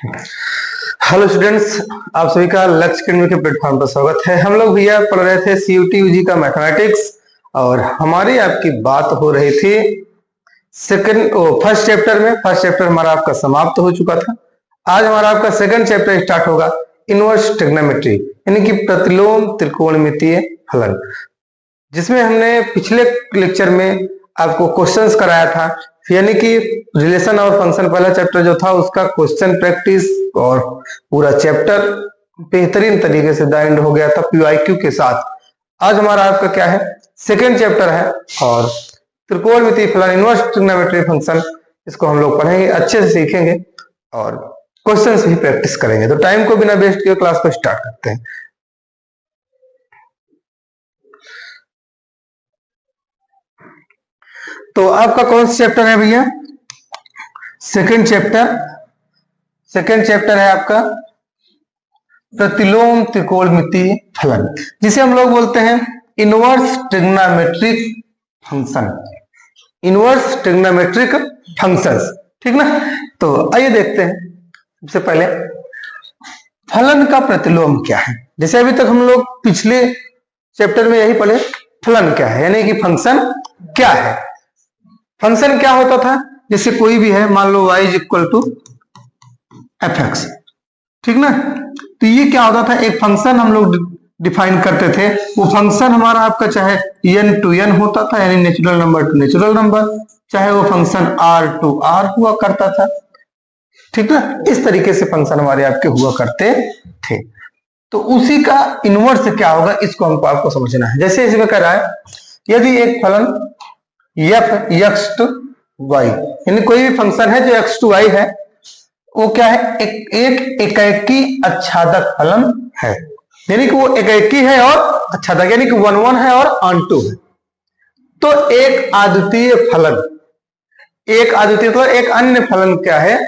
Hello students, आप सभी का लक्ष्य अकेडमी के प्लेटफॉर्म पर स्वागत है। हम लोग भैया पढ़ रहे थे सीयूटी यूजी का मैथमेटिक्स और हमारी आपकी बात हो रही थी फर्स्ट चैप्टर में। फर्स्ट चैप्टर हमारा आपका समाप्त हो चुका था। आज हमारा आपका सेकंड चैप्टर स्टार्ट होगा, इनवर्स ट्रिग्नोमेट्री यानी कि प्रतिलोम त्रिकोणमितीय फलन, जिसमें हमने पिछले लेक्चर में आपको क्वेश्चंस कराया था, यानी कि रिलेशन और फंक्शन पहला चैप्टर जो था उसका क्वेश्चन प्रैक्टिस और पूरा चैप्टर बेहतरीन तरीके से एंड हो गया था पीवाईक्यू के साथ। आज हमारा आपका क्या है, सेकेंड चैप्टर है और त्रिकोणमितीय फलन इनवर्स ट्रिग्नोमेट्री फंक्शन, इसको हम लोग पढ़ेंगे, अच्छे से सीखेंगे और क्वेश्चंस भी प्रैक्टिस करेंगे। तो टाइम को बिना वेस्ट किए क्लास को स्टार्ट करते हैं। तो आपका कौन सा चैप्टर है भैया? सेकंड चैप्टर है आपका प्रतिलोम त्रिकोणमितीय फलन, जिसे हम लोग बोलते हैं inverse trigonometric function, inverse trigonometric functions, ठीक ना। तो आइए देखते हैं। सबसे पहले फलन का प्रतिलोम क्या है। जैसे अभी तक हम लोग पिछले चैप्टर में यही पढ़े, फलन क्या है यानी कि फंक्शन क्या है। फंक्शन क्या होता था, जैसे कोई भी है, मान लो y is equal to f x, ठीक ना। तो ये क्या होता था, एक फंक्शन हम लोग डिफाइन करते थे। वो फंक्शन हमारा आपका चाहे n टू n होता था, यानी natural number two natural number, चाहे वो फंक्शन r टू r हुआ करता था, ठीक ना। इस तरीके से फंक्शन हमारे आपके हुआ करते थे। तो उसी का इनवर्स क्या होगा, इसको हमको आपको समझना है। जैसे इसमें कह रहा है, यदि एक फलन f x टू y, यानी कोई भी फंक्शन है जो x टू y है, वो क्या है, एक एकाकी आच्छादक फलन है, यानी कि वो एकाकी है और आच्छादक, यानी कि 1 1 है और ऑन2 है। तो एक अद्वितीय फलन, एक अद्वितीय तो एक अन्य फलन क्या है,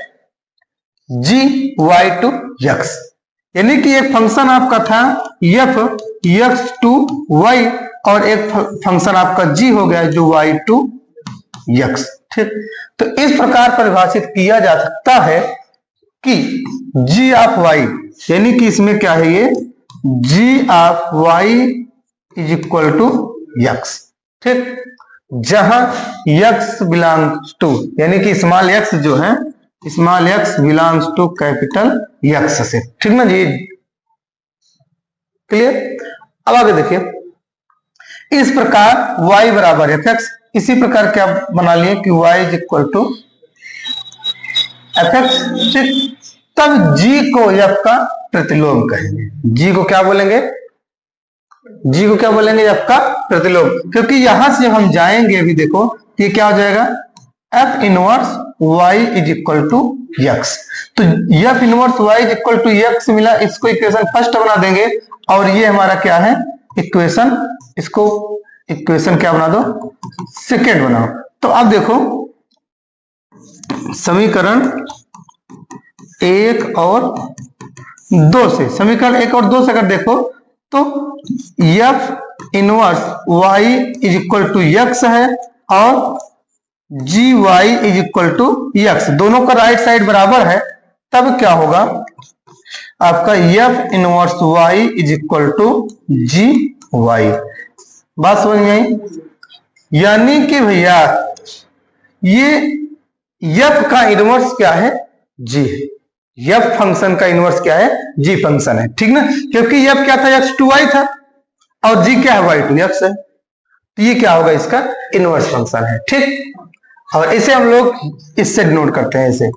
g y टू x, यानी कि एक फंक्शन आपका था f x टू y और एक फंक्शन आपका g हो गया जो y टू x, ठीक। तो इस प्रकार परिभाषित किया जा सकता है कि g ऑफ y, यानी कि इसमें क्या है, ये g of y is equal to x, ठीक। जहां x बिलोंग्स टू, यानी कि स्मॉल x जो है, small x belongs to capital x से, ठीक ना जी, क्लियर। अब आगे देखिए, इस प्रकार y बराबर fx, इसी प्रकार क्या बना लिए कि y is equal to fx, ठीक। तब g को f का प्रतिलोम कहेंगे। g को क्या बोलेंगे, g को क्या बोलेंगे, f का प्रतिलोम, क्योंकि यहां से हम जाएंगे, अभी देखो ये क्या हो जाएगा, f inverse y is equal to x। तो f inverse y is equal to x मिला, इसको इक्वेशन फर्स्ट बना देंगे और ये हमारा क्या है इक्वेशन, इसको इक्वेशन क्या बना दो, सेकेंड बनाओ। तो अब देखो समीकरण 1 और 2 से, समीकरण 1 और 2 से अगर देखो तो f inverse y is equal to x है और gy is equal to x, दोनों का राइट साइड बराबर है। तब क्या होगा आपका f inverse y is equal to gy। बात समझ में आई? यानी कि भैया ये f का इनवर्स क्या है, g है। f फंक्शन का इनवर्स क्या है, g फंक्शन है, ठीक ना, क्योंकि f क्या था, x टू y था और g क्या है, y टू x है। तो ये क्या होगा, इसका इनवर्स फंक्शन है, ठीक। और इसे हम लोग इससे डिनोट करते हैं, इसे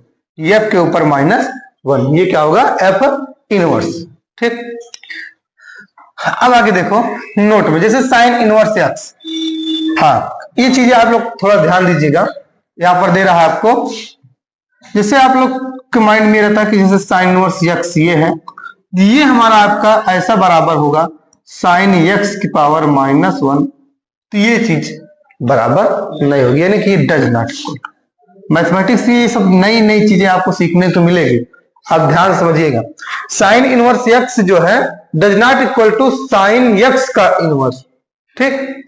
f के ऊपर -1, ये क्या होगा, f इनवर्स, ठीक। अब आगे देखो नोट में, जैसे साइन इनवर्स x, हाँ ये चीजें आप लोग थोड़ा ध्यान दीजिएगा, यहां पर दे रहा है आपको। जैसे आप लोग के माइंड में रहता है कि जैसे साइन इनवर्स x ये है, ये हमारा आपका ऐसा बराबर होगा साइन x की पावर -1, तो ये चीज बराबर नहीं होगी, यानी कि डज नॉट इक्वल। मैथमेटिक्स ये सब नई नई चीजें आपको सीखने को मिलेगी, आप ध्यान समझिएगा। साइन इनवर्स x जो है does not equal to sine x का इनवर्स, ठीक।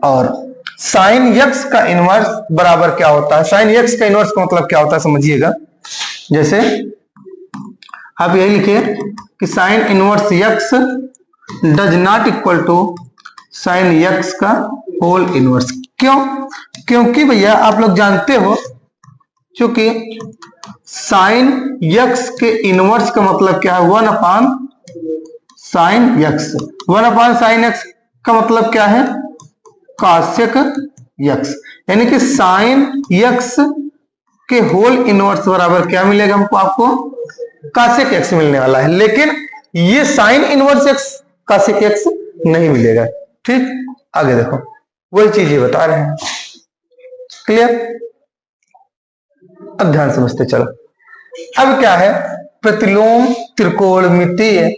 और साइन x का इनवर्स बराबर क्या होता है, साइन x का इनवर्स का मतलब क्या होता है समझिएगा। जैसे आप यही लिखिए कि sine inverse x does not equal to sine x का होल इनवर्स। क्यों? क्योंकि भैया आप लोग जानते हो क्योंकि साइन यक्स के इनवर्स का मतलब क्या है, 1 अपान साइन यक्स। 1 अपान साइन यक्स का मतलब क्या है, कासेक यक्स, यानी कि साइन यक्स के होल इनवर्स बराबर क्या मिलेगा हमको, आपको कासेक एक्स मिलने वाला है। लेकिन ये साइन इनवर्स एक्स कासेक एक्स नहीं मिलेगा। ठीक, आगे देखो वही चीज ये बता रहे हैं। क्लियर? अब ध्यान समझते चलो। अब क्या है, प्रतिलोम त्रिकोणमितीय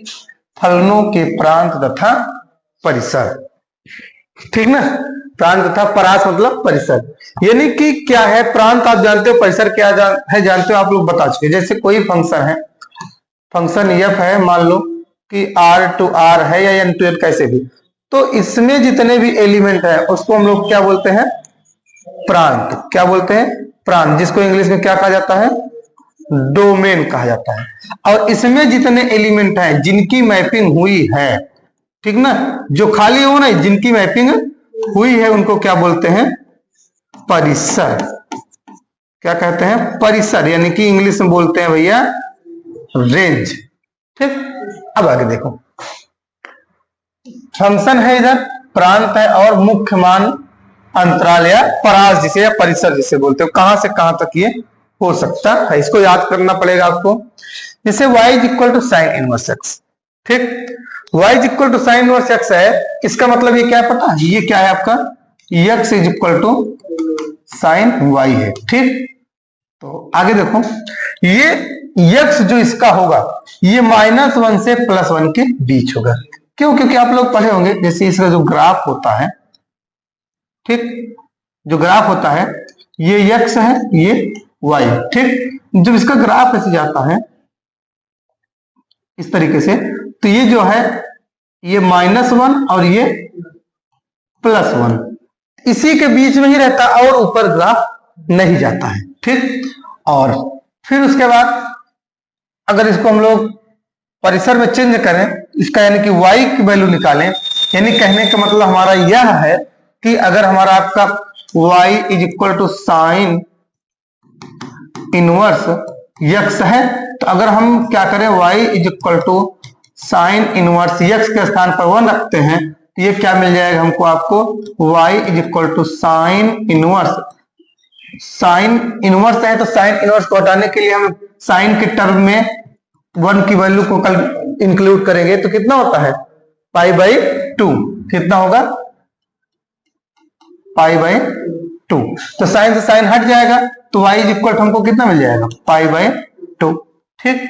फलनों के प्रांत तथा परिसर। ठीक ना, प्रांत तथा परास मतलब परिसर, यानी कि क्या है, प्रांत आप जानते हो, परिसर क्या है जानते हो, आप लोग बता चुके। जैसे कोई फंक्शन है, फंक्शन एफ है, मान लो कि r टू r है या n टू n कैसे भी, तो इसमें जितने भी एलिमेंट है उसको हम लोग क्या बोलते हैं, प्रांत। क्या बोलते हैं, प्रांत, जिसको इंग्लिश में क्या कहा जाता है, डोमेन कहा जाता है। और इसमें जितने एलिमेंट हैं जिनकी मैपिंग हुई है, ठीक ना, जो खाली हो ना, जिनकी मैपिंग हुई है उनको क्या बोलते हैं, परिसर। क्या कहते हैं, परिसर, यानी कि इंग्लिश में बोलते हैं भैया रेंज। ठीक, अब आगे देखो, फंक्शन है इधर, प्रांत है और मुख्य मान अंतराल या परास जिसे या परिसर जिसे बोलते हो, कहां से कहां तक ये हो सकता है, इसको याद करना पड़ेगा आपको। जैसे y is equal to sine inverse x. ठीक, y is equal to sine inverse x है, इसका मतलब ये क्या है पता है, ये क्या है आपका x is equal to sine y है। ठीक, तो आगे देखो, ये x जो इसका होगा ये -1 से +1 के बीच होगा। क्यों? क्योंकि आप लोग पढ़े होंगे, जैसे इसका जो ग्राफ होता है, ठीक, जो ग्राफ होता है ये x है, ये y। ठीक, जब इसका ग्राफ ऐसे जाता है इस तरीके से, तो ये जो है ये -1 और ये +1 इसी के बीच में ही रहता है और ऊपर ग्राफ नहीं जाता है। ठीक, और फिर उसके बाद अगर इसको हम लोग परिसर में चेंज करें, इसका यानी कि y की वैल्यू निकालें, यानी कहने का मतलब हमारा यह है कि अगर हमारा आपका y is equal to sine inverse x है, तो अगर हम क्या करें, y is equal to sine inverse x के स्थान पर 1 रखते हैं, तो ये क्या मिल जाएगा हमको, आपको y is equal to sine inverse. Sine inverse है तो साइन इनवर्स को हटाने के लिए हम साइन के टर्म में 1 की वैल्यू को कल इंक्लूड करेंगे, तो कितना होता है, π/2। कितना होगा, π/2। तो साइन से साइन हट जाएगा, तो y इज इक्वल हमको कितना मिल जाएगा, π/2। ठीक,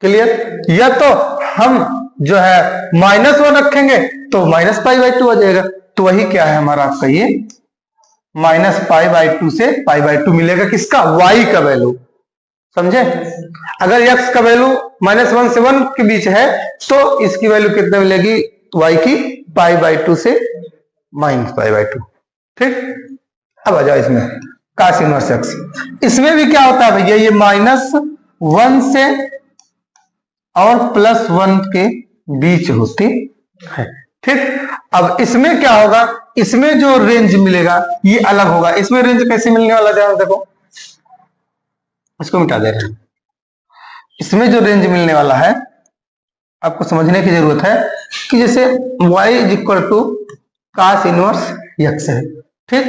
क्लियर? या तो हम जो है -1 रखेंगे तो -π/2 आ जाएगा, तो वही क्या है हमारा आपका ये -π/2 से π/2 मिलेगा, किसका, y का वैल्यू। समझे? अगर x का वैल्यू -1 से 1 के बीच है तो इसकी वैल्यू कितना मिलेगी, y की π/2 से -π/2। ठीक, अब आ जाओ इसमें कास इनवर्स एक्स। इसमें भी क्या होता है भैया, ये -1 से और +1 के बीच होती है। ठीक, अब इसमें क्या होगा, इसमें जो रेंज मिलेगा ये अलग होगा। इसमें रेंज कैसे मिलने वाला है, देखो, इसको मिटा दे रहे हैं। इसमें जो रेंज मिलने वाला है आपको समझने की जरूरत है कि जैसे y is equal to cos inverse x है। ठीक,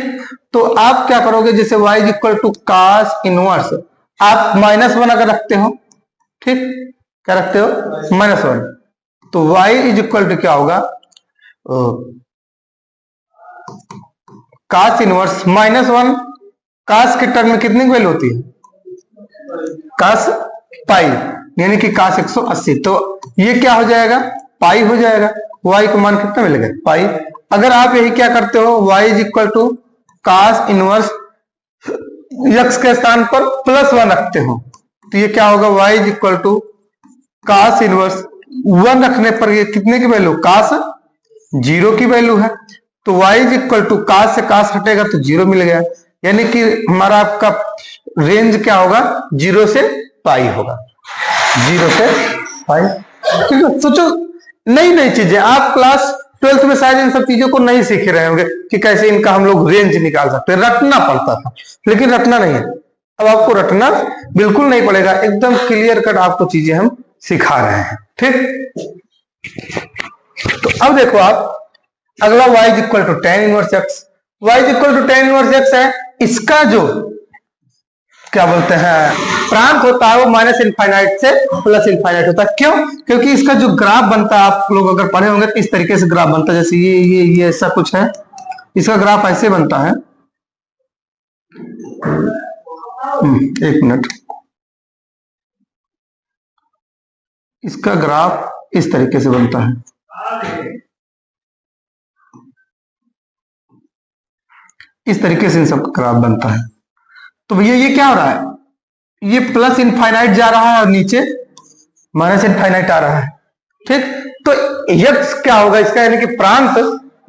तो आप क्या करोगे, जैसे y is equal to cos inverse, आप -1 अगर रखते हो, ठीक, क्या रखते हो, -1, तो y इज इक्वल टू क्या होगा, कास इनवर्स -1, कास के टर्म में कितनी वैल्यू होती है, कास पाई, यानी कि कास 180, तो ये क्या हो जाएगा, पाई हो जाएगा। y का मान कितना मिलेगा, पाई। अगर आप यही क्या करते हो, y is equal to cos inverse x के स्थान पर +1 रखते हो, तो ये क्या होगा, y is equal to cos inverse 1 रखने पर ये कितने की वैल्यू, कास 0 की वैल्यू है, तो y इज इक्वल टू कास से कास हटेगा तो 0 मिल गया, यानी कि हमारा आपका रेंज क्या होगा, 0 से पाई होगा। 0 से पाई। ठीक है, सोचो नई नई चीजें, आप क्लास 12th में शायद इन सब चीजों को नहीं सीख रहे होंगे कि कैसे इनका हम लोग रेंज निकाल सकते हैं, रटना पड़ता था, लेकिन रटना नहीं है, अब आपको रटना बिल्कुल नहीं पड़ेगा, एकदम क्लियर कट आपको चीजें हम सिखा रहे हैं। ठीक, तो अब देखो आप, अगला y is equal to tan inverse x, y is equal to tan inverse x है, इसका जो क्या बोलते हैं प्रांत होता है वो माइनस इनफाइनाइट से प्लस इनफाइनाइट होता है। क्यों? क्योंकि इसका जो ग्राफ बनता है, आप लोग अगर पढ़े होंगे तो इस तरीके से ग्राफ बनता है, जैसे ये ऐसा कुछ है, इसका ग्राफ ऐसे बनता है। एक मिनट, इसका ग्राफ इस तरीके से बनता है, इस तरीके से इन सब ग्राफ बनता है। तो भैया ये क्या हो रहा है, ये प्लस इनफाइनाइट जा रहा है और नीचे माइनस इनफाइनाइट आ रहा है। ठीक, तो यक्स क्या होगा इसका, यानी कि प्रांत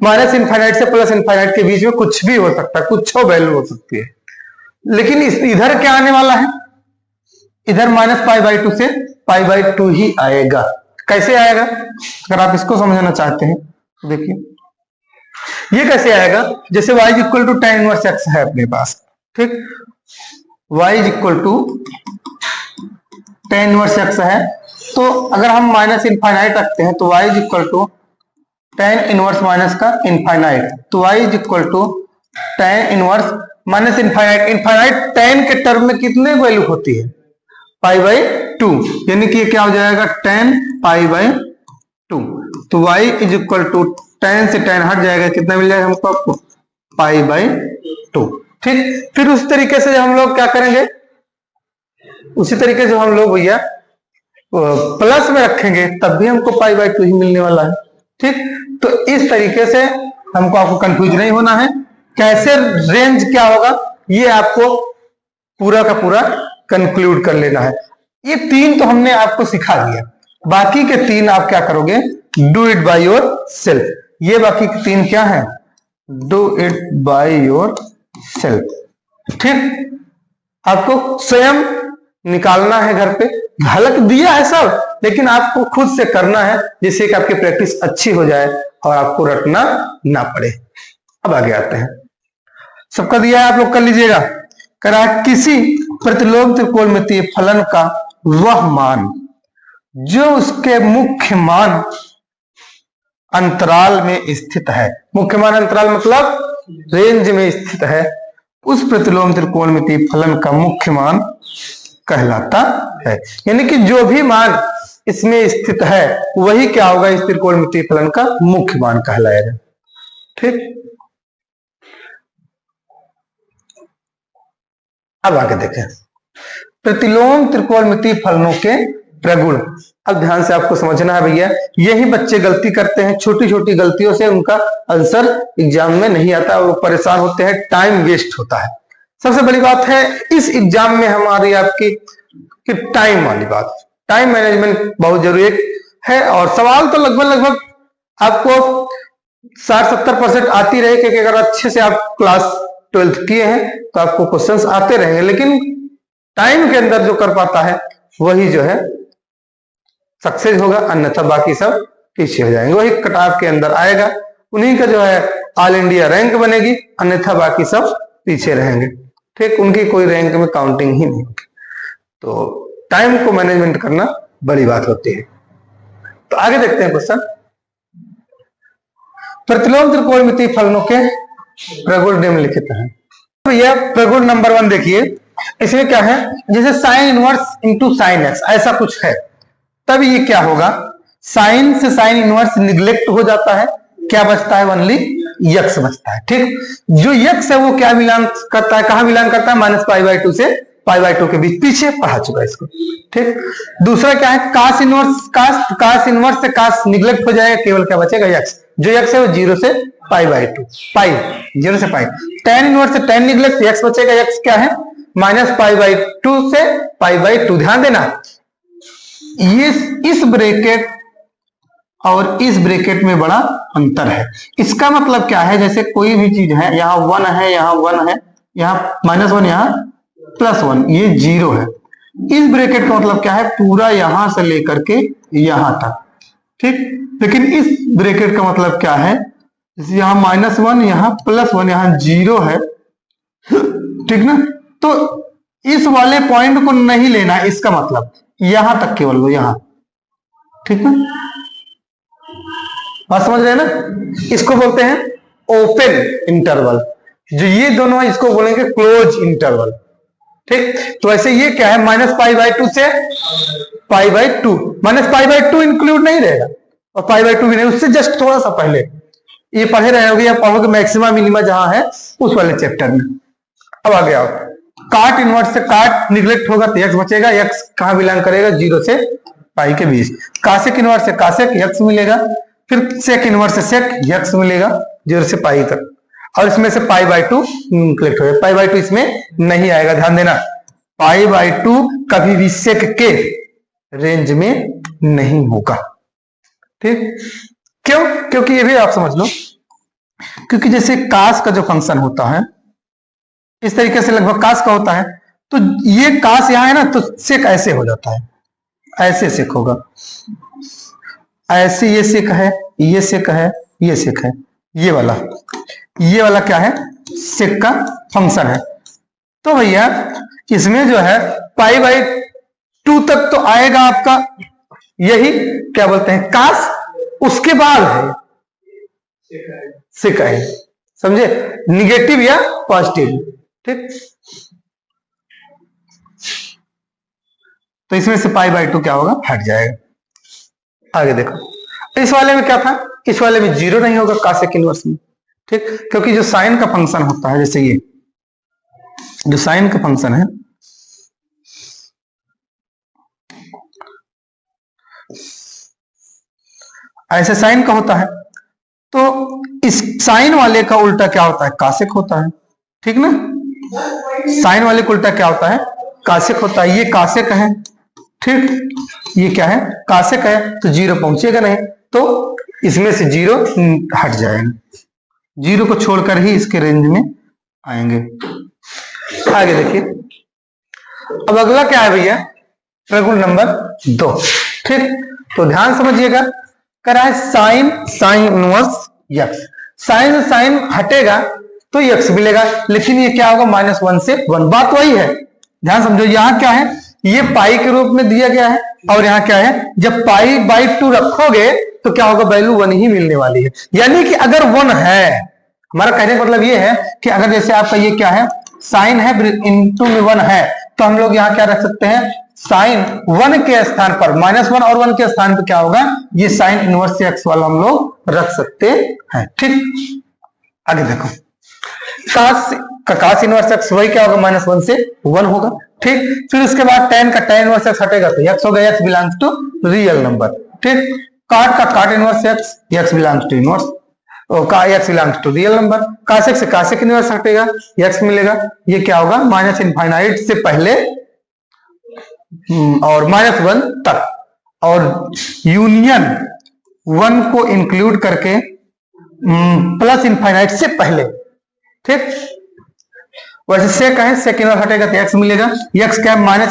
माइनस इनफाइनाइट से प्लस इनफाइनाइट के बीच में कुछ भी हो सकता है, कुछ वैल्यू हो सकती है, लेकिन इधर क्या आने वाला है, इधर -π/2 से π/2 ही आएगा। कैसे आएगा, अगर आप इसको समझना चाहते हैं तो देखिए ये कैसे आएगा, जैसे y is equal to tan inverse x है अपने पास। ठीक, y is equal to tan inverse x है, तो अगर हम माइनस इनफाइनाइट रखते हैं तो y is equal to tan inverse minus का इनफाइनाइट, तो y is equal to tan inverse minus infinite. Infinite tan के टर्म में कितने वैल्यू होती है, π/2, यानी कि क्या हो जाएगा tan π/2, तो y is equal to tan से tan हट जाएगा, कितना मिल जाएगा हमको, आपको π/2। ठीक, फिर उस तरीके से हम लोग क्या करेंगे, उसी तरीके से हम लोग भैया प्लस में रखेंगे तब भी हमको π/2 ही मिलने वाला है। ठीक, तो इस तरीके से हमको, आपको कंफ्यूज नहीं होना है, कैसे रेंज क्या होगा ये आपको पूरा का पूरा कंक्लूड कर लेना है। ये 3 तो हमने आपको सिखा दिया, बाकी के 3 आप क्या करोगे, do it by your self. ये बाकी के 3 क्या है, do it by your self. ठीक, आपको स्वयं निकालना है घर पे, झलक दिया है सब, लेकिन आपको खुद से करना है, जिससे कि आपकी प्रैक्टिस अच्छी हो जाए और आपको रटना ना पड़े। अब आगे आते हैं, सबका दिया है, आप लोग कर लीजिएगा। करा किसी प्रतिलोम त्रिकोणमितीय फलन का वह मान जो उसके मुख्य मान अंतराल में स्थित है, मुख्य मान अंतराल मतलब रेंज में स्थित है, उस प्रतिलोम त्रिकोणमितीय फलन का मुख्य मान कहलाता है। यानी कि जो भी मान इसमें स्थित है वही क्या होगा, इस त्रिकोणमितीय फलन का मुख्य मान कहलाएगा। ठीक, अब आगे देखें, प्रतिलोम त्रिकोणमितीय फलनों के प्रगुण। अब ध्यान से आपको समझना है भैया, यही बच्चे गलती करते हैं, छोटी छोटी गलतियों से उनका आंसर एग्जाम में नहीं आता, वो परेशान होते हैं, टाइम वेस्ट होता है। सबसे बड़ी बात है इस एग्जाम में हमारी आपकी कि टाइम वाली बात, टाइम मैनेजमेंट बहुत जरूरी है। और सवाल तो लगभग आपको 60-70% आती रहे, क्योंकि अगर अच्छे से आप क्लास 12th किए हैं तो आपको क्वेश्चंस आते रहेंगे, लेकिन टाइम के अंदर जो कर पाता है वही जो है सक्सेस होगा, अन्यथा बाकी सब पीछे हो जाएंगे। वही कटाव के अंदर आएगा, उन्हीं का जो है ऑल इंडिया रैंक बनेगी, अन्यथा बाकी सब पीछे रहेंगे। ठीक, उनकी कोई रैंक में काउंटिंग ही नहीं होगी। तो टाइम को मैनेजमेंट करना बड़ी बात होती है। तो आगे देखते हैं क्वेश्चन, प्रतिलोम त्रिकोणमितीय फलनों के प्रगुण निम्नलिखित हैं। तो यह प्रगुण नंबर 1 देखिए, इसमें क्या है, जैसे sine inverse into sine x ऐसा कुछ है, तब ये क्या होगा, साइन से साइन इनवर्स निग्लेक्ट हो जाता है, क्या बचता है, ओनली यक्स बचता है। ठीक, जो यक्स है वो क्या बिलोंग करता है, कहां बिलोंग करता है, -π/2 से π/2 के बीच, पीछे पढ़ा चुका है इसको। ठीक, दूसरा क्या है, कास इनवर्स से कास निग्लेक्ट हो जाएगा, केवल क्या बचेगा, यक्स। जो यक्स है वो 0 से π/2, 0 से पाई, tan इनवर्स से tan निग्लेक्ट, यक्स बचेगा, यक्स क्या है, -π/2 से π/2। ध्यान देना, ये इस ब्रैकेट और इस ब्रैकेट में बड़ा अंतर है। इसका मतलब क्या है, जैसे कोई भी चीज है, यहाँ 1 है, यहाँ 1 है, यहाँ -1, यहाँ +1, ये 0 है, इस ब्रैकेट का मतलब क्या है, पूरा यहां से लेकर के यहां तक, ठीक। लेकिन इस ब्रैकेट का मतलब क्या है, यहाँ -1, यहाँ +1, यहाँ 0 है, ठीक ना। तो इस वाले पॉइंट को नहीं लेना है, इसका मतलब यहां तक केवल लो, यहां, ठीक ना। बात समझ रहे हैं ना। इसको बोलते हैं ओपन इंटरवल, जो ये दोनों है इसको बोलेंगे क्लोज इंटरवल, ठीक। तो ऐसे ये क्या है, -π/2 से π/2, -π/2 इंक्लूड नहीं रहेगा और π/2 भी नहीं, उससे जस्ट थोड़ा सा पहले ये पढ़े रहे होगे या पढ़ोगे मैक्सिमा मिनिमा जहां है उस वाले चैप्टर में। अब आ गया काट इनवर्स से काट निगलेक्ट होगा तो x बचेगा, x कहां बिलोंग करेगा, 0 से पाई के बीच। कासेक इनवर्स से कासेक x मिलेगा, फिर सेक इनवर्स से सेक x मिलेगा 0 से पाई तक, और इसमें से π/2 निगलेक्ट होगा, π/2 इसमें नहीं आएगा, ध्यान देना। π/2 कभी भी सेक के रेंज में नहीं होगा, ठीक। क्यों? क्योंकि ये भी आप समझ लो, क्योंकि जैसे कास का जो फंक्शन होता है इस तरीके से लगभग कास का होता है, तो ये कास यहां है ना, तो सेक ऐसे हो जाता है, ऐसे सेक होगा, ऐसे ये सेक है, ये सेक है, ये सेक है, ये वाला क्या है, सेक का फंक्शन है। तो भैया इसमें जो है π/2 तक तो आएगा आपका यही क्या बोलते हैं कास, उसके बाद है सेक है, समझे, निगेटिव या पॉजिटिव, ठीक। तो इसमें से π/2 क्या होगा, हट जाएगा। आगे देखो इस वाले में क्या था, इस वाले में 0 नहीं होगा कासेक इनवर्स में, ठीक, क्योंकि जो साइन का फंक्शन होता है, जैसे ये जो साइन का फंक्शन है, ऐसे साइन का होता है, तो इस साइन वाले का उल्टा क्या होता है, कासेक होता है, ठीक ना। साइन वाले का उल्टा क्या होता है, कासेक होता है, ये कासेक है, ठीक, ये क्या है, कासेक है, तो 0 पहुंचेगा नहीं, तो इसमें से 0 हट जाएगा, 0 को छोड़कर ही इसके रेंज में आएंगे। आगे देखिए, अब अगला क्या है भैया, ट्रायंगल नंबर 2, ठीक। तो ध्यान समझिएगा, करा है sine inverse x, sine sine हटेगा तो x मिलेगा, लेकिन ये क्या होगा, -1 से 1, बात वही है, ध्यान समझो। यहां क्या है, ये पाई के रूप में दिया गया है, और यहाँ क्या है, जब π/2 रखोगे तो क्या होगा, वैल्यू 1 ही मिलने वाली है। यानी कि अगर 1 है, हमारा कहने का मतलब ये है कि अगर जैसे आपका ये क्या है, साइन है इंटू में 1 है, तो हम लोग यहाँ क्या रख सकते हैं, साइन 1 के स्थान पर -1 और 1 के स्थान पर क्या होगा, ये साइन इनवर्स x वाला हम लोग रख सकते हैं, ठीक। आगे देखो, कास इनवर्स x वही क्या होगा, -1 से 1 होगा, ठीक। फिर उसके बाद tan का tan इनवर्स x हटेगा तो x होगा, x belongs to real number, ठीक। काट का cot inverse x belongs to inverse, x belongs to real number. Cosec से कासेक इनवर्स हटेगा, x मिलेगा, ये क्या होगा, -∞ से पहले और -1 तक, और यूनियन 1 को इंक्लूड करके +∞ से पहले, ठीक। वैसे सेक है, सेक इनवर्स हटेगा तो x मिलेगा, x क्या है, -∞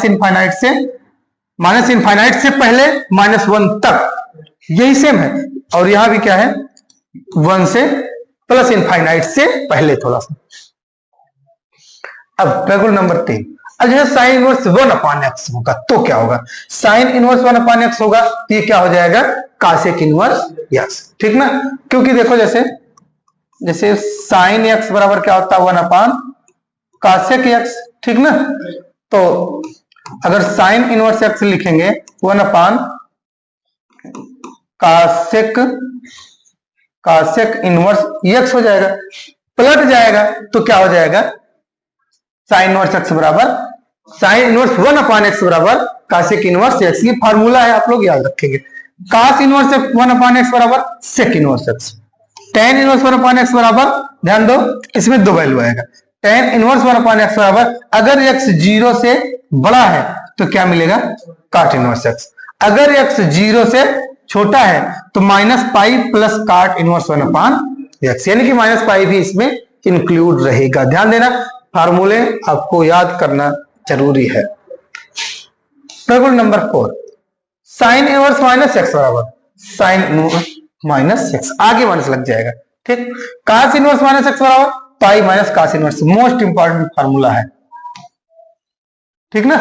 से पहले -1 तक, यही सेम है। और यहां भी क्या है, 1 से +∞ से पहले थोड़ा सा। अब ट्रायंगल नंबर 3, अब जो है साइन इनवर्स 1/x होगा तो क्या होगा, साइन इनवर्स 1/x होगा तो ये क्या हो जाएगा, कासेक इनवर्स x, ठीक ना। क्योंकि देखो जैसे साइन x बराबर क्या होता है, 1/कासेक x, ठीक ना। तो अगर साइन इनवर्स x लिखेंगे 1/कासेक इनवर्स x हो जाएगा, पलट जाएगा तो क्या हो जाएगा, साइन इनवर्स x बराबर साइन इनवर्स 1/x बराबर कासेक इनवर्स x। ये फार्मूला है, आप लोग याद रखेंगे। कास इनवर्स 1/x बराबर sec inverse x, tan inverse 1/x बराबर, ध्यान दो इसमें 2 वैल्यू आएगा, tan इनवर्स 1/x बराबर, अगर x 0 से बड़ा है तो क्या मिलेगा, काट इनवर्स x, अगर x 0 से छोटा है तो -π प्लस काट इनवर्स 1/x, यानी कि -π भी इसमें इंक्लूड रहेगा। ध्यान देना, फार्मूले आपको याद करना जरूरी है। प्रगुण number 4, sine inverse minus x बराबर साइन इनवर्स माइनस एक्स, आगे माइनस लग जाएगा, ठीक। कास इनवर्स माइनस एक्स बराबर pi minus cos inverse, most important formula है, ठीक ना।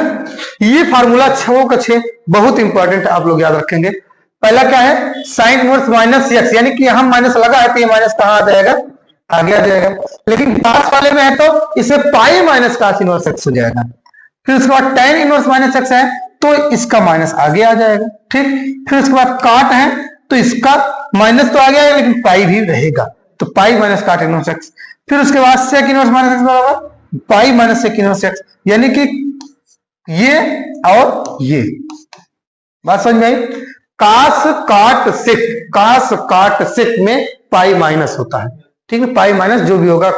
ये फार्मूला 6 का 6 बहुत इंपॉर्टेंट, आप लोग याद रखेंगे। पहला क्या है, साइन इनवर्स माइनस एक्स, यानी कि यहां माइनस लगा है तो ये माइनस कहां आ जाएगा, आगे आ जाएगा। लेकिन कास वाले में है तो इसे pi minus cos inverse x हो जाएगा। फिर उसके बाद टेन इनवर्स माइनस एक्स है तो इसका माइनस आगे आ जाएगा, ठीक। फिर उसके बाद काट है तो इसका माइनस तो आगे आएगा लेकिन पाई भी रहेगा, तो pi minus cot inverse x. फिर उसके बाद सेक इनवर्स माइनस एक्स बराबर pi minus sec inverse x, यानी कि ये और ये बात समझ में आई। कास काट सेक में पाई माइनस होता है, ठीक है। पाई माइनस जो भी होगा,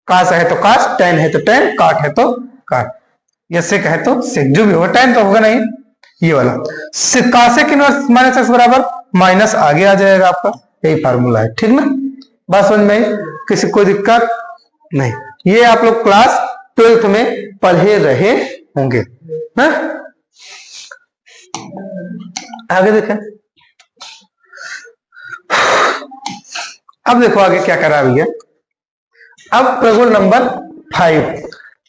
कास है तो कास, टेन है तो टेन, काट है तो काट, या सेक है तो सेक, जो भी होगा, टेन तो होगा नहीं, ये वाला कासेक इनवर्स माइनस एक्स बराबर माइनस आगे आ जाएगा आपका, यही फार्मूला है, ठीक ना। बात समझ में आई, किसी कोई दिक्कत नहीं। ये आप लोग क्लास 12th में पढ़े रहे होंगे, है? आगे देखें, अब देखो आगे क्या करा भैया। अब प्रगुण नंबर 5,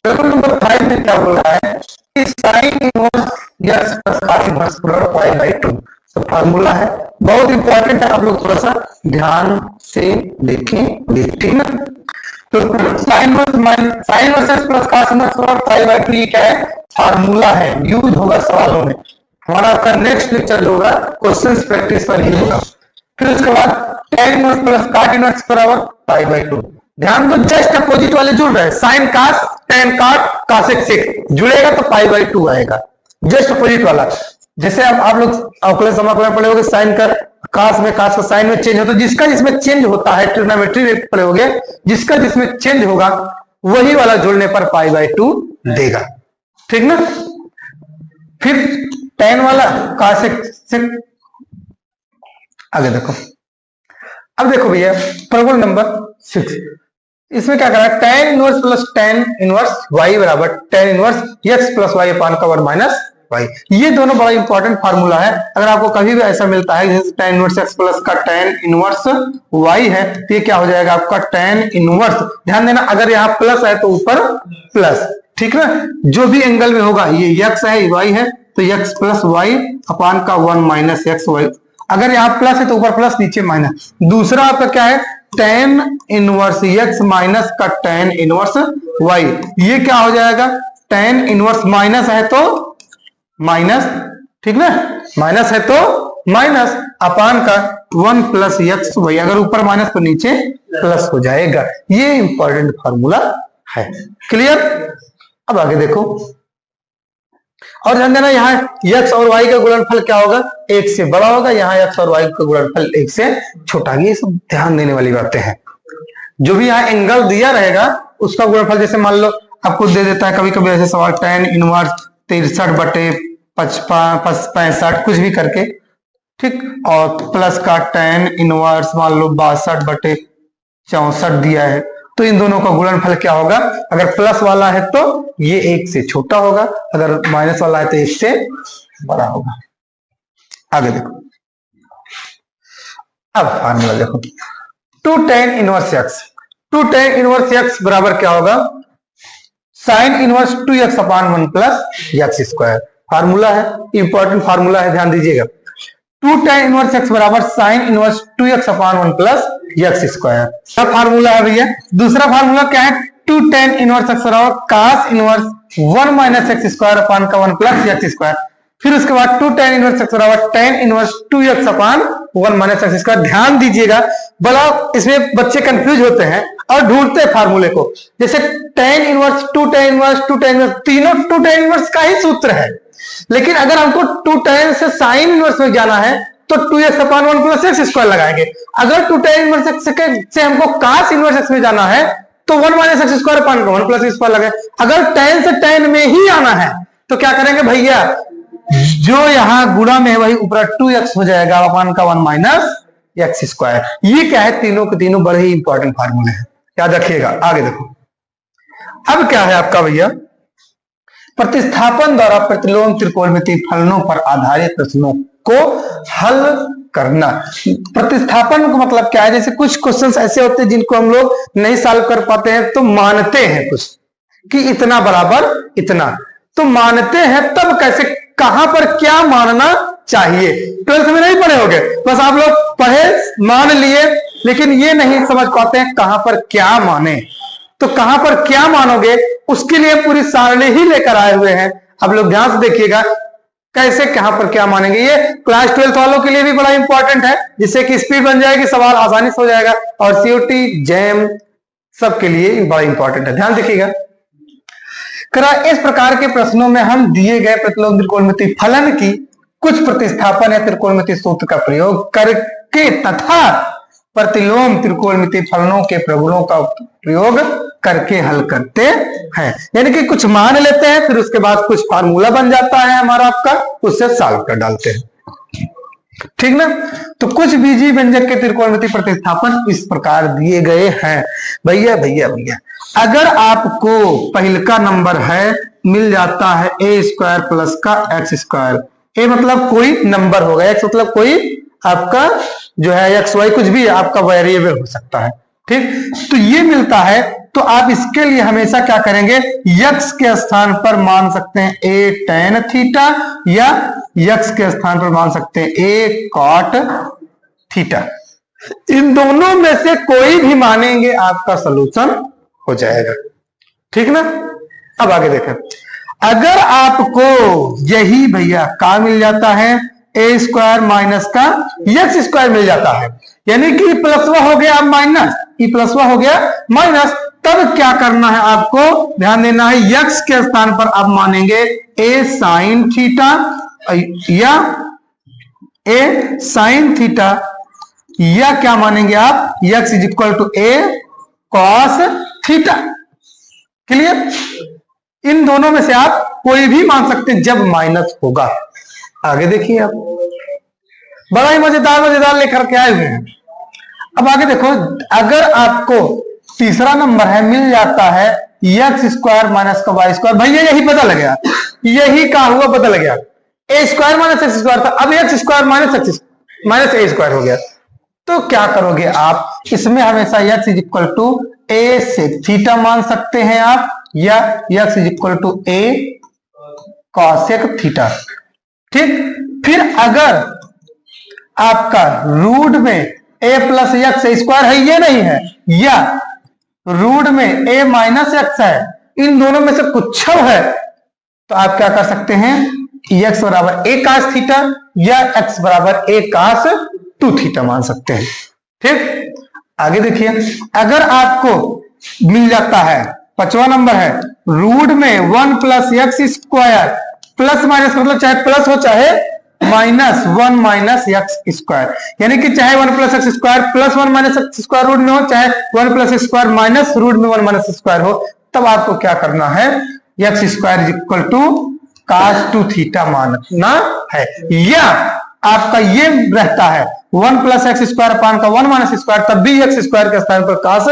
प्रगुण नंबर 5 में क्या बोल रहा है कि sine inverse x plus cos inverse बराबर पाई बाई 2, तो फार्मूला है, बहुत इंपॉर्टेंट है, आप लोग थोड़ा सा ध्यान से देखें, ठीक ना। तो sign inverse x plus cos inverse बराबर पाई बाई 2 ये क्या है, फार्मूला है, यूज होगा सवालों में। हमारा आपका नेक्स्ट लेक्चर होगा क्वेश्चंस प्रैक्टिस पर ही होगा। फिर उसके बाद tan inverse plus cot inverse बराबर पाई बाई 2, ध्यान दो जस्ट अपोजिट वाले जुड़ रहे हैं, साइन कास tan cot cosec sec जुड़ेगा तो पाई बाई 2 आएगा, जस्ट अपोजिट वाला। जैसे अब आप लोग अवकलन समाकलन पढ़े होंगे, साइन का कास में, कास का साइन में चेंज होता है, जिसका जिसमें चेंज होता है, ट्रिग्नोमेट्री में पढ़े होंगे, जिसका जिसमें चेंज होगा वही वाला जुड़ने पर पाई बाई 2 देगा, ठीक ना। फिर tan वाला cosec sec, आगे देखो। अब देखो भैया प्रगुण नंबर 6, इसमें क्या करा, tan inverse plus tan inverse y बराबर tan inverse x plus y upon का 1 माइनस वाई। ये दोनों बड़ा इंपॉर्टेंट फार्मूला है। अगर आपको कभी भी ऐसा मिलता है जैसे tan इनवर्स x प्लस का tan इनवर्स y है तो ये क्या हो जाएगा आपका tan इनवर्स, ध्यान देना अगर यहाँ प्लस है तो ऊपर प्लस, ठीक ना। जो भी एंगल में होगा, ये x है y है तो x प्लस वाई अपान का 1 माइनस एक्स वाई, अगर यहाँ प्लस है तो ऊपर प्लस नीचे माइनस। दूसरा आपका क्या है, tan इनवर्स x माइनस का tan इनवर्स y, ये क्या हो जाएगा, tan इनवर्स माइनस है तो माइनस, ठीक ना, माइनस है तो माइनस अपान का 1 प्लस एक्स वाई, अगर ऊपर माइनस तो नीचे प्लस हो जाएगा। ये इंपॉर्टेंट फार्मूला है, क्लियर। अब आगे देखो, और ध्यान देना यहाँ x और y का गुणनफल क्या होगा, 1 से बड़ा होगा, यहाँ x और y का गुणनफल 1 से छोटा। ये सब ध्यान देने वाली बातें हैं। जो भी यहाँ एंगल दिया रहेगा उसका गुणनफल, जैसे मान लो आपको दे देता है कभी कभी ऐसे सवाल, tan इनवर्स 63 बटे 65 कुछ भी करके, ठीक, और प्लस का tan इनवर्स मान लो 62 बटे 64 दिया है, तो इन दोनों का गुणनफल क्या होगा, अगर प्लस वाला है तो ये 1 से छोटा होगा, अगर माइनस वाला है तो 1 से बड़ा होगा। आगे देखो, अब फार्मूला देखो, 2 tan inverse x, 2 tan inverse x बराबर क्या होगा, साइन इनवर्स 2x अपान 1 प्लस एक्स स्क्वायर। फार्मूला है, इंपॉर्टेंट फार्मूला है, ध्यान दीजिएगा। 2 tan इनवर्स x बराबर साइन इनवर्स 2x अपान 1 प्लस एक्स स्क्वायर, क्या फार्मूला है भैया। दूसरा फार्मूला क्या है, 2 tan इनवर्स x बराबर cos inverse 1 minus x square upon का 1 प्लस एक्स स्क्वायर। फिर उसके बाद 2 tan इनवर्स x बराबर tan इनवर्स 2x अपान 1 माइनस एक्स स्क्वायर। ध्यान दीजिएगा, बड़ा इसमें बच्चे कंफ्यूज होते हैं और ढूंढते हैं फार्मूले को, जैसे tan inverse 2 tan inverse 2 tan inverse, तीनों 2 tan इनवर्स का ही सूत्र है, लेकिन अगर हमको 2 tan से साइन इनवर्स में जाना है तो 2x अपान 1 प्लस एक्स स्क्वायर लगाएंगे। अगर 2 tan इनवर्स एक्स से हमको cos इनवर्स एक्स में जाना है तो 1 माइनस एक्स स्क्वायर अपान 1 प्लस एक्स स्क्वायर लगाए। अगर tan से tan में ही आना है तो क्या करेंगे भैया, जो यहां गुणा में है वही ऊपर 2x हो जाएगा अपान का 1 माइनस एक्स स्क्वायर। ये क्या है, तीनों के तीनों बड़े ही इंपॉर्टेंट फार्मूले हैं, याद रखिएगा। आगे देखो, अब क्या है आपका भैया, प्रतिस्थापन द्वारा प्रतिलोम त्रिकोणमितीय फलनों पर आधारित प्रश्नों को हल करना। प्रतिस्थापन का मतलब क्या है, जैसे कुछ क्वेश्चंस ऐसे होते हैं जिनको हम लोग नहीं सॉल्व कर पाते हैं, तो मानते हैं कुछ कि इतना बराबर इतना, तो मानते हैं तब कैसे, कहां पर क्या मानना चाहिए। 12th में नहीं पढ़े होगे, बस आप लोग पढ़े मान लिए, लेकिन ये नहीं समझ पाते हैं कहां पर क्या माने। तो कहां पर क्या मानोगे उसके लिए पूरी सारणी ही लेकर आए हुए हैं। आप लोग ध्यान से देखिएगा कैसे कहां पर क्या मानेंगे। ये क्लास 12 वालों के लिए भी बड़ा इंपॉर्टेंट है, जिससे कि स्पीड बन जाएगी, सवाल आसानी से हो जाएगा, और सीओटी जैम सबके लिए बड़ा इंपॉर्टेंट है। ध्यान देखिएगा, इस प्रकार के प्रश्नों में हम दिए गए प्रतिलोम त्रिकोणमितीय फलन की कुछ प्रतिस्थापन या त्रिकोणमितीय सूत्र का प्रयोग करके तथा प्रतिलोम त्रिकोणमितीय फलनों के प्रगुणों का प्रयोग करके हल करते हैं। यानी कि कुछ मान लेते हैं, फिर उसके बाद कुछ फार्मूला बन जाता है हमारा आपका, उससे सॉल्व कर डालते हैं, ठीक ना। तो कुछ बीजीय व्यंजक के त्रिकोणमितीय प्रतिस्थापन इस प्रकार दिए गए हैं। भैया भैया भैया, अगर आपको पहले का नंबर है मिल जाता है ए स्क्वायर प्लस का एक्स स्क्वायर, ए मतलब कोई नंबर होगा, एक्स मतलब कोई आपका जो है एक्स वाई कुछ भी आपका वेरिएबल हो सकता है, ठीक। तो ये मिलता है, तो आप इसके लिए हमेशा क्या करेंगे, यक्स के स्थान पर मान सकते हैं ए टेन थीटा, या यक्स के स्थान पर मान सकते हैं ए कॉट थीटा। इन दोनों में से कोई भी मानेंगे आपका सलूशन हो जाएगा, ठीक ना। अब आगे देखें, अगर आपको यही भैया का मिल जाता है ए स्क्वायर माइनस का एक्स स्क्वायर मिल जाता है, यानी कि प्लसवा हो गया अब माइनस, ई प्लसवा हो गया माइनस, तब क्या करना है आपको ध्यान देना है, यक्स के स्थान पर आप मानेंगे ए साइन थीटा, या ए साइन थीटा, या क्या मानेंगे आप x is equal to a cos theta. Clear, इन दोनों में से आप कोई भी मान सकते हैं जब माइनस होगा। आगे देखिए, आप बड़ा ही मजेदार लेकर के आए हुए हैं। अब आगे देखो, अगर आपको तीसरा नंबर है मिल जाता है एक्स स्क्वायर माइनस का वाई स्क्वायर, भैया यही पता लग गया, यही का हुआ पता लग गया, a square minus x square था, अब x square minus a square हो गया। तो क्या करोगे आप, इसमें हमेशा x is equal to a sec theta मान सकते हैं आप, या x is equal to a cosec theta, ठीक। फिर अगर आपका रूट में ए प्लस एक्स स्क्वायर है, ये नहीं है, या रूट में ए माइनस एक्स है, इन दोनों में से कुछ है, तो आप क्या कर सकते हैं, एक्स बराबर ए कास थीटा या एक्स बराबर ए कास टू थीटा मान सकते हैं, ठीक। आगे देखिए, अगर आपको मिल जाता है पांचवा नंबर है रूट में one plus x square plus minus, मतलब चाहे प्लस हो चाहे minus one minus x square, यानी कि चाहे one plus x square plus one minus x square root में हो, चाहे one plus x square minus root में वन माइनस स्क्वायर हो, तब आपको क्या करना है, x square is equal to cos two theta मानना है। या आपका ये रहता है one plus x square upon का वन माइनस स्क्वायर, तब भी एक्स स्क्वायर के स्थान पर कास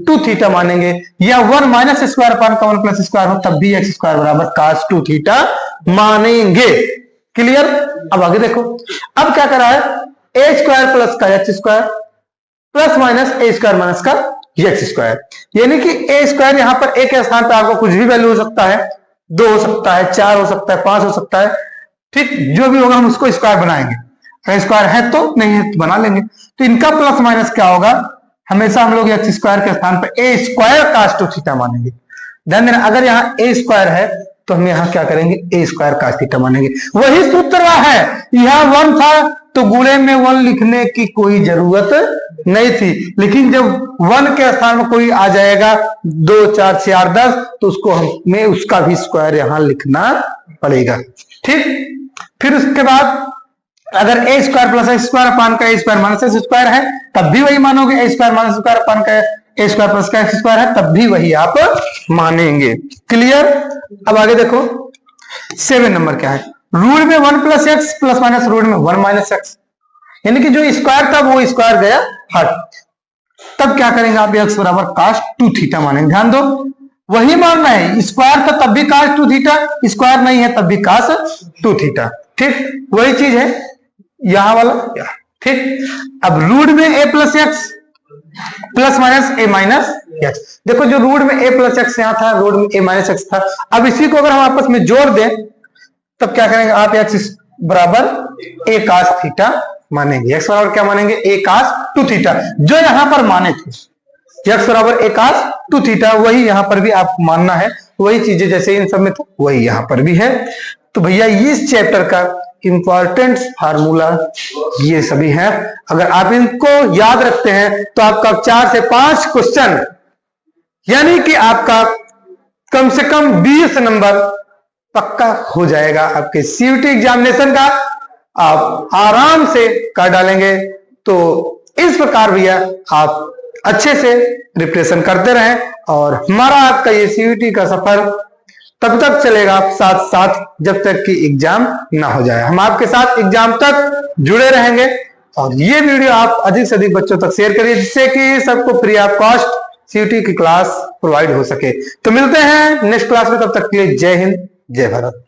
टू थीटा मानेंगे, या वन माइनस स्क्वायर अपान का वन प्लस स्क्वायर हो, तब भी एक्स स्क्वायर बराबर कास टू थीटा मानेंगे। क्लियर। अब आगे देखो, अब क्या करा है, ए स्क्वायर प्लस का x square plus minus a square minus का एक्स स्क्वायर, यानी कि ए स्क्वायर यहां पर ए के स्थान पर आपको कुछ भी वैल्यू हो सकता है, 2 हो सकता है, 4 हो सकता है, 5 हो सकता है, ठीक, जो भी होगा हम उसको स्क्वायर बनाएंगे, अगर स्क्वायर है तो, नहीं है तो बना लेंगे। तो इनका प्लस माइनस क्या होगा, हमेशा हम लोग एक्स स्क्वायर के स्थान पर ए स्क्वायर कास टू थीटा मानेंगे। ध्यान देना, अगर यहाँ ए स्क्वायर है तो हम यहाँ क्या करेंगे, ए स्क्वायर कास थीटा मानेंगे। वही सूत्र है, यहाँ वन था तो गुणे में वन लिखने की कोई जरूरत नहीं थी, लेकिन जब वन के स्थान में कोई आ जाएगा 2 4 6 8 10, तो उसको हमें उसका भी स्क्वायर यहाँ लिखना पड़ेगा, ठीक। फिर उसके बाद अगर a square plus x square upon का a square minus x square है, तब भी वही मानोगे, a square minus square upon का ए स्क्वायर प्लस का एक्स स्क्वायर है, तब भी वही आप मानेंगे। क्लियर। अब आगे देखो, 7 नंबर क्या है, रूट में 1 plus x plus minus root में 1 माइनस एक्स, यानी कि जो स्क्वायर था वो स्क्वायर गया हट, तब क्या करेंगे आप, एक्स बराबर कास टू थीटा मानेंगे। ध्यान दो, वही मानना है, स्क्वायर था तब भी cos 2 थीटा, स्क्वायर नहीं है तब भी cos 2 थीटा। ठीक, वही चीज है यहां वाला, ठीक। अब रूट में a plus x plus minus a minus x, देखो जो रूट में a प्लस एक्स यहाँ था, रूट में a माइनस एक्स था। अब इसी को अगर हम आपस में जोड़ दें तब क्या करेंगे आप, एक्स बराबर a cos थीटा मानेंगे, एक्स बराबर क्या मानेंगे, a cos 2 थीटा, जो यहां पर माने थे एक्स बराबर a cos 2 थीटा, वही यहां पर भी आपको मानना है, वही चीजें जैसे इन सब में था वही यहां पर भी है। तो भैया इस चैप्टर का इंपॉर्टेंट फार्मूला ये सभी हैं, अगर आप इनको याद रखते हैं तो आपका 4 से 5 क्वेश्चन, यानी कि आपका कम से कम 20 नंबर पक्का हो जाएगा आपके सीयूटी एग्जामिनेशन का, आप आराम से कर डालेंगे। तो इस प्रकार भैया आप अच्छे से प्रिपरेशन करते रहें और हमारा आपका ये सीयूटी का सफर तब तक चलेगा साथ साथ जब तक कि एग्जाम ना हो जाए। हम आपके साथ एग्जाम तक जुड़े रहेंगे और ये वीडियो आप अधिक से अधिक बच्चों तक शेयर करिए, जिससे कि सबको फ्री ऑफ कॉस्ट सीयूटी की क्लास प्रोवाइड हो सके। तो मिलते हैं नेक्स्ट क्लास में, तब तक के लिए जय हिंद जय भारत।